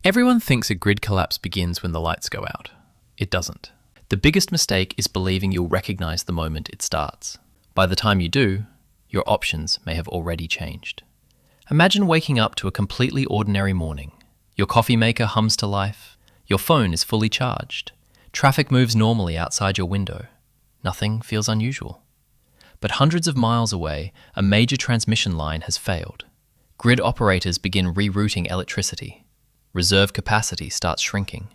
Everyone thinks a grid collapse begins when the lights go out. It doesn't. The biggest mistake is believing you'll recognize the moment it starts. By the time you do, your options may have already changed. Imagine waking up to a completely ordinary morning. Your coffee maker hums to life. Your phone is fully charged. Traffic moves normally outside your window. Nothing feels unusual. But hundreds of miles away, a major transmission line has failed. Grid operators begin rerouting electricity. Reserve capacity starts shrinking.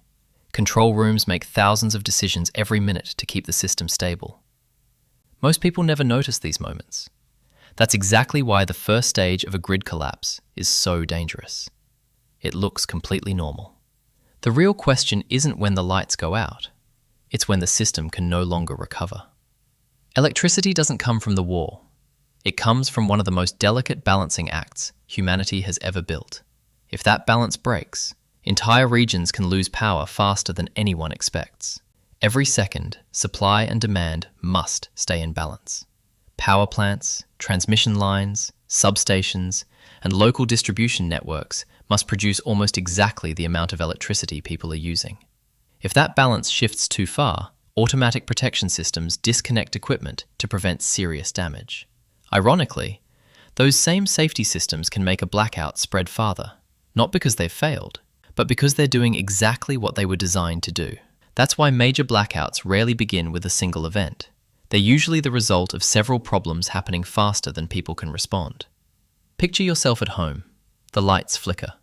Control rooms make thousands of decisions every minute to keep the system stable. Most people never notice these moments. That's exactly why the first stage of a grid collapse is so dangerous. It looks completely normal. The real question isn't when the lights go out. It's when the system can no longer recover. Electricity doesn't come from the wall. It comes from one of the most delicate balancing acts humanity has ever built. If that balance breaks, entire regions can lose power faster than anyone expects. Every second, supply and demand must stay in balance. Power plants, transmission lines, substations, and local distribution networks must produce almost exactly the amount of electricity people are using. If that balance shifts too far, automatic protection systems disconnect equipment to prevent serious damage. Ironically, those same safety systems can make a blackout spread farther, not because they've failed, but because they're doing exactly what they were designed to do. That's why major blackouts rarely begin with a single event. They're usually the result of several problems happening faster than people can respond. Picture yourself at home. The lights flicker.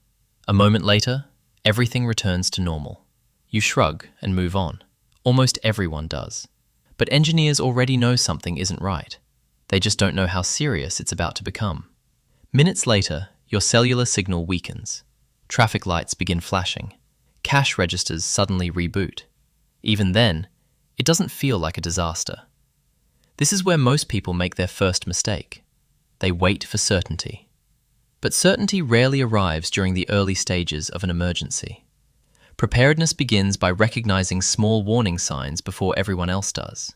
A moment later, everything returns to normal. You shrug and move on. Almost everyone does. But engineers already know something isn't right. They just don't know how serious it's about to become. Minutes later, your cellular signal weakens. Traffic lights begin flashing. Cash registers suddenly reboot. Even then, it doesn't feel like a disaster. This is where most people make their first mistake. They wait for certainty. But certainty rarely arrives during the early stages of an emergency. Preparedness begins by recognizing small warning signs before everyone else does.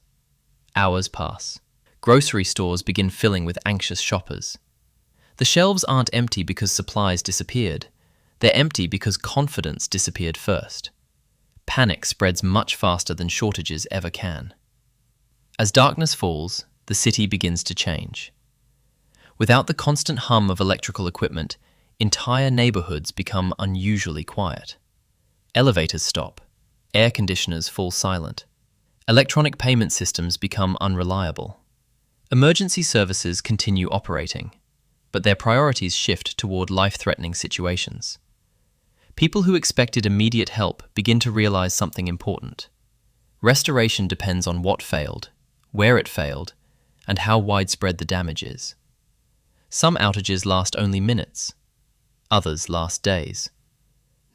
Hours pass. Grocery stores begin filling with anxious shoppers. The shelves aren't empty because supplies disappeared. They're empty because confidence disappeared first. Panic spreads much faster than shortages ever can. As darkness falls, the city begins to change. Without the constant hum of electrical equipment, entire neighborhoods become unusually quiet. Elevators stop. Air conditioners fall silent. Electronic payment systems become unreliable. Emergency services continue operating, but their priorities shift toward life-threatening situations. People who expected immediate help begin to realize something important. Restoration depends on what failed, where it failed, and how widespread the damage is. Some outages last only minutes. Others last days.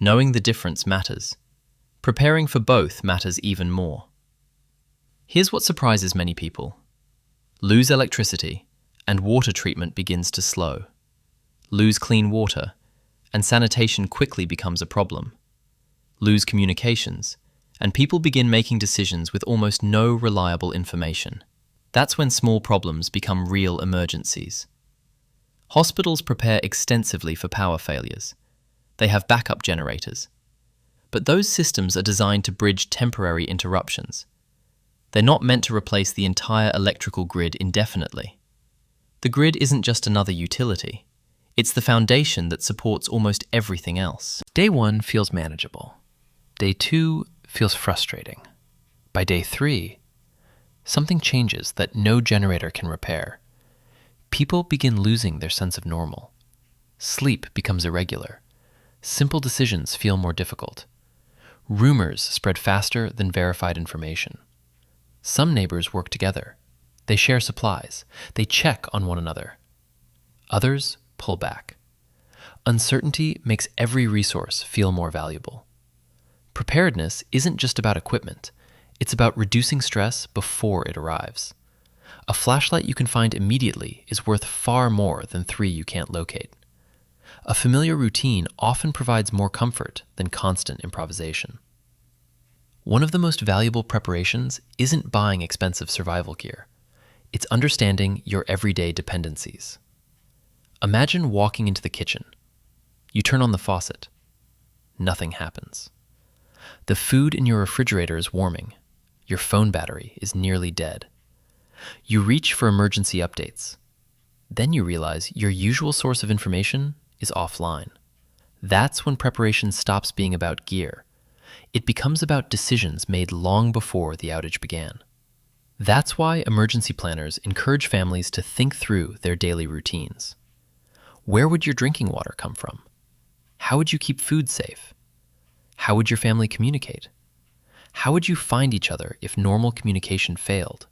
Knowing the difference matters. Preparing for both matters even more. Here's what surprises many people. Lose electricity, and water treatment begins to slow. Lose clean water, and sanitation quickly becomes a problem. Lose communications, and people begin making decisions with almost no reliable information. That's when small problems become real emergencies. Hospitals prepare extensively for power failures. They have backup generators. But those systems are designed to bridge temporary interruptions. They're not meant to replace the entire electrical grid indefinitely. The grid isn't just another utility. It's the foundation that supports almost everything else. Day 1 feels manageable. Day 2 feels frustrating. By day 3, something changes that no generator can repair. People begin losing their sense of normal. Sleep becomes irregular. Simple decisions feel more difficult. Rumors spread faster than verified information. Some neighbors work together. They share supplies. They check on one another. Others pull back. Uncertainty makes every resource feel more valuable. Preparedness isn't just about equipment. It's about reducing stress before it arrives. A flashlight you can find immediately is worth far more than 3 you can't locate. A familiar routine often provides more comfort than constant improvisation. One of the most valuable preparations isn't buying expensive survival gear. It's understanding your everyday dependencies. Imagine walking into the kitchen. You turn on the faucet. nothing happens. The food in your refrigerator is warming. Your phone battery is nearly dead. You reach for emergency updates. Then you realize your usual source of information is offline. That's when preparation stops being about gear. It becomes about decisions made long before the outage began. That's why emergency planners encourage families to think through their daily routines. Where would your drinking water come from? How would you keep food safe? How would your family communicate? How would you find each other if normal communication failed?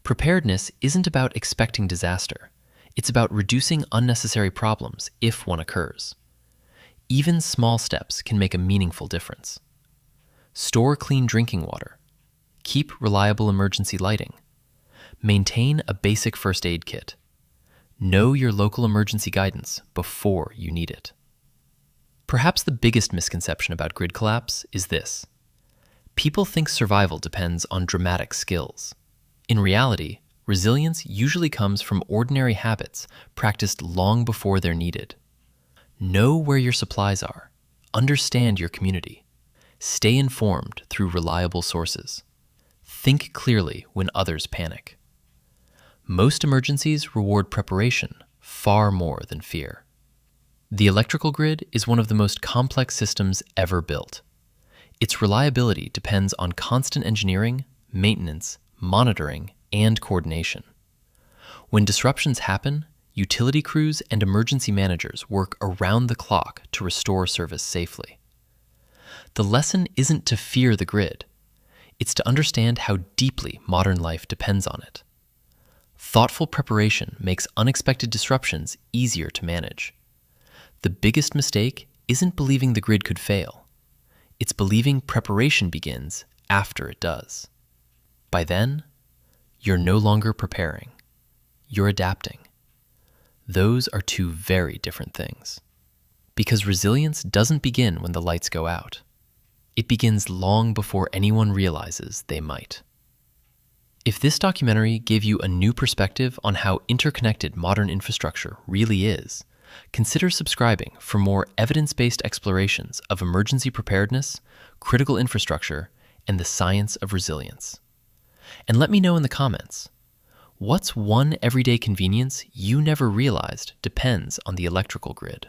Preparedness isn't about expecting disaster. It's about reducing unnecessary problems if one occurs. Even small steps can make a meaningful difference. Store clean drinking water. Keep reliable emergency lighting. Maintain a basic first aid kit. Know your local emergency guidance before you need it. Perhaps the biggest misconception about grid collapse is this. People think survival depends on dramatic skills. In reality, resilience usually comes from ordinary habits practiced long before they're needed. Know where your supplies are. Understand your community. Stay informed through reliable sources. Think clearly when others panic. Most emergencies reward preparation far more than fear. The electrical grid is one of the most complex systems ever built. Its reliability depends on constant engineering, maintenance, monitoring, and coordination. When disruptions happen, utility crews and emergency managers work around the clock to restore service safely. The lesson isn't to fear the grid. It's to understand how deeply modern life depends on it. Thoughtful preparation makes unexpected disruptions easier to manage. The biggest mistake isn't believing the grid could fail. It's believing preparation begins after it does. By then, you're no longer preparing. You're adapting. Those are two very different things. Because resilience doesn't begin when the lights go out. It begins long before anyone realizes they might. If this documentary gave you a new perspective on how interconnected modern infrastructure really is, consider subscribing for more evidence-based explorations of emergency preparedness, critical infrastructure, and the science of resilience. And let me know in the comments, what's one everyday convenience you never realized depends on the electrical grid?